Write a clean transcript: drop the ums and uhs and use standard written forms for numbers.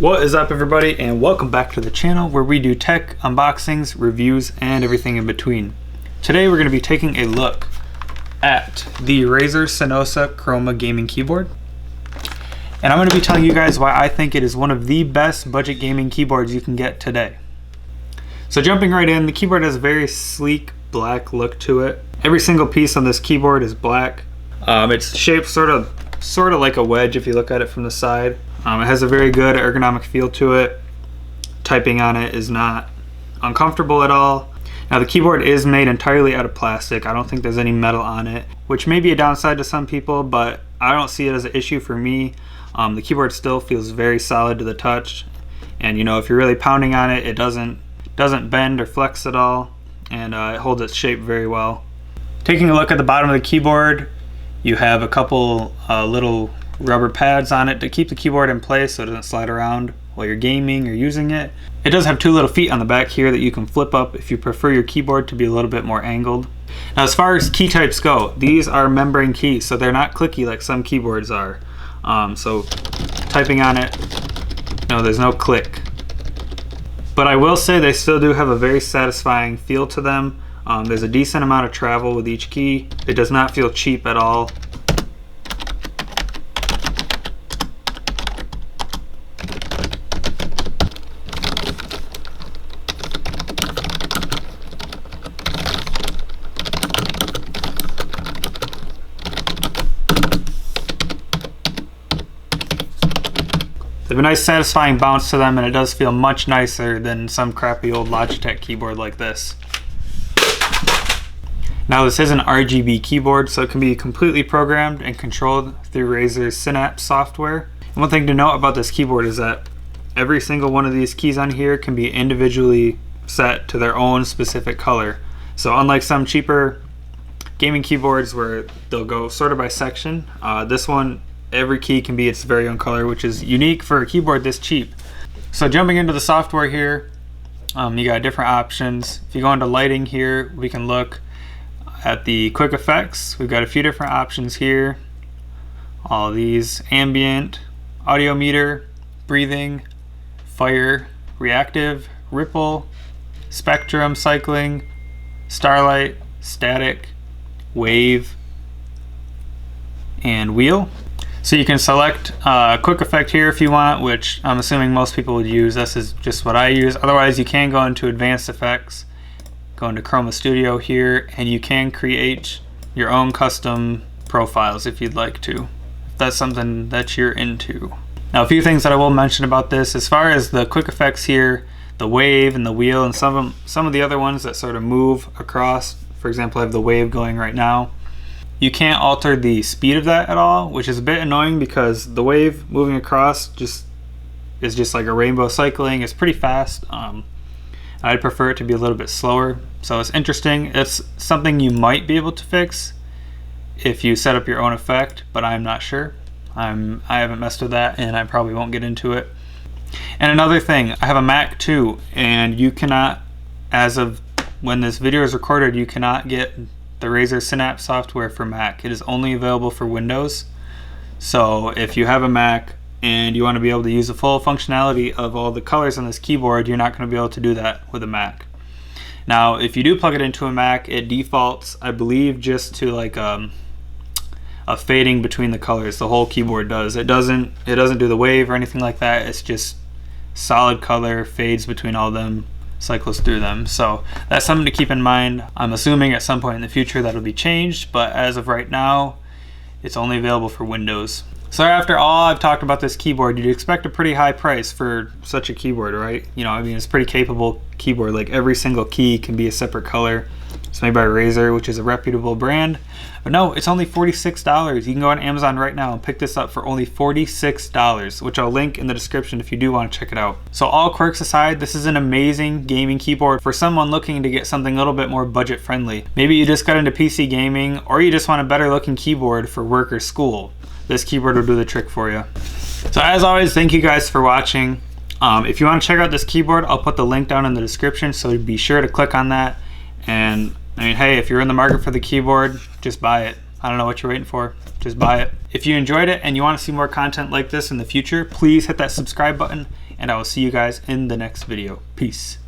What is up, everybody, and welcome back to the channel where we do tech unboxings, reviews, and everything in between. Today we're going to be taking a look at the Razer Cynosa Chroma gaming keyboard, and I'm going to be telling you guys why I think it is one of the best budget gaming keyboards you can get today. So jumping right in, the keyboard has a very sleek black look to it. Every single piece on this keyboard is black. It's shaped sort of like a wedge if you look at it from the side. It has a very good ergonomic feel to it. Typing on it is not uncomfortable at all. Now the keyboard is made entirely out of plastic. I don't think there's any metal on it, which may be a downside to some people, but I don't see it as an issue for me. The keyboard still feels very solid to the touch, and you know, if you're really pounding on it, it doesn't bend or flex at all, and it holds its shape very well. Taking a look at the bottom of the keyboard, you have a couple little rubber pads on it to keep the keyboard in place so it doesn't slide around while you're gaming or using it. It does have two little feet on the back here that you can flip up if you prefer your keyboard to be a little bit more angled. Now as far as key types go, these are membrane keys, so they're not clicky like some keyboards are. So typing on it, no, there's no click. But I will say they still do have a very satisfying feel to them. There's a decent amount of travel with each key. It does not feel cheap at all. They have a nice satisfying bounce to them, and it does feel much nicer than some crappy old Logitech keyboard like this. Now this is an RGB keyboard, so it can be completely programmed and controlled through Razer's Synapse software. And one thing to note about this keyboard is that every single one of these keys on here can be individually set to their own specific color. So unlike some cheaper gaming keyboards where they'll go sort of by section, this one, every key can be its very own color, which is unique for a keyboard this cheap. So jumping into the software here, you got different options. If you go into lighting here, we can look at the quick effects. We've got a few different options here. All of these: ambient, audio meter, breathing, fire, reactive, ripple, spectrum, cycling, starlight, static, wave, and wheel. So you can select a quick effect here if you want, which I'm assuming most people would use. This is just what I use. Otherwise you can go into advanced effects, go into Chroma Studio here, and you can create your own custom profiles if you'd like to, if that's something that you're into. Now a few things that I will mention about this: as far as the quick effects here, the wave and the wheel, and some of the other ones that sort of move across. For example, I have the wave going right now. You can't alter the speed of that at all, which is a bit annoying because the wave moving across is just like a rainbow cycling. It's pretty fast. I'd prefer it to be a little bit slower. So it's interesting. It's something you might be able to fix if you set up your own effect, but I'm not sure. I haven't messed with that, and I probably won't get into it. And another thing, I have a Mac too, and you cannot, as of when this video is recorded, you cannot get the Razer Synapse software for Mac. It is only available for Windows. So if you have a Mac and you want to be able to use the full functionality of all the colors on this keyboard, you're not going to be able to do that with a Mac. Now if you do plug it into a Mac, it defaults, I believe, just to like a fading between the colors. The whole keyboard does. It doesn't do the wave or anything like that. It's just solid color, fades between all of them, cycles through them. So that's something to keep in mind. I'm assuming at some point in the future that'll be changed, but as of right now it's only available for Windows. So after all I've talked about this keyboard, you'd expect a pretty high price for such a keyboard, right? You know, I mean, it's a pretty capable keyboard. Like every single key can be a separate color. It's made by Razer, which is a reputable brand. But no, it's only $46. You can go on Amazon right now and pick this up for only $46, which I'll link in the description if you do want to check it out. So all quirks aside, this is an amazing gaming keyboard for someone looking to get something a little bit more budget friendly. Maybe you just got into PC gaming, or you just want a better looking keyboard for work or school. This keyboard will do the trick for you. So as always, thank you guys for watching. If you want to check out this keyboard, I'll put the link down in the description, so be sure to click on that. And I mean, hey, if you're in the market for the keyboard, just buy it. I don't know what you're waiting for. just buy it. If you enjoyed it and you want to see more content like this in the future, please hit that subscribe button, and I will see you guys in the next video. Peace.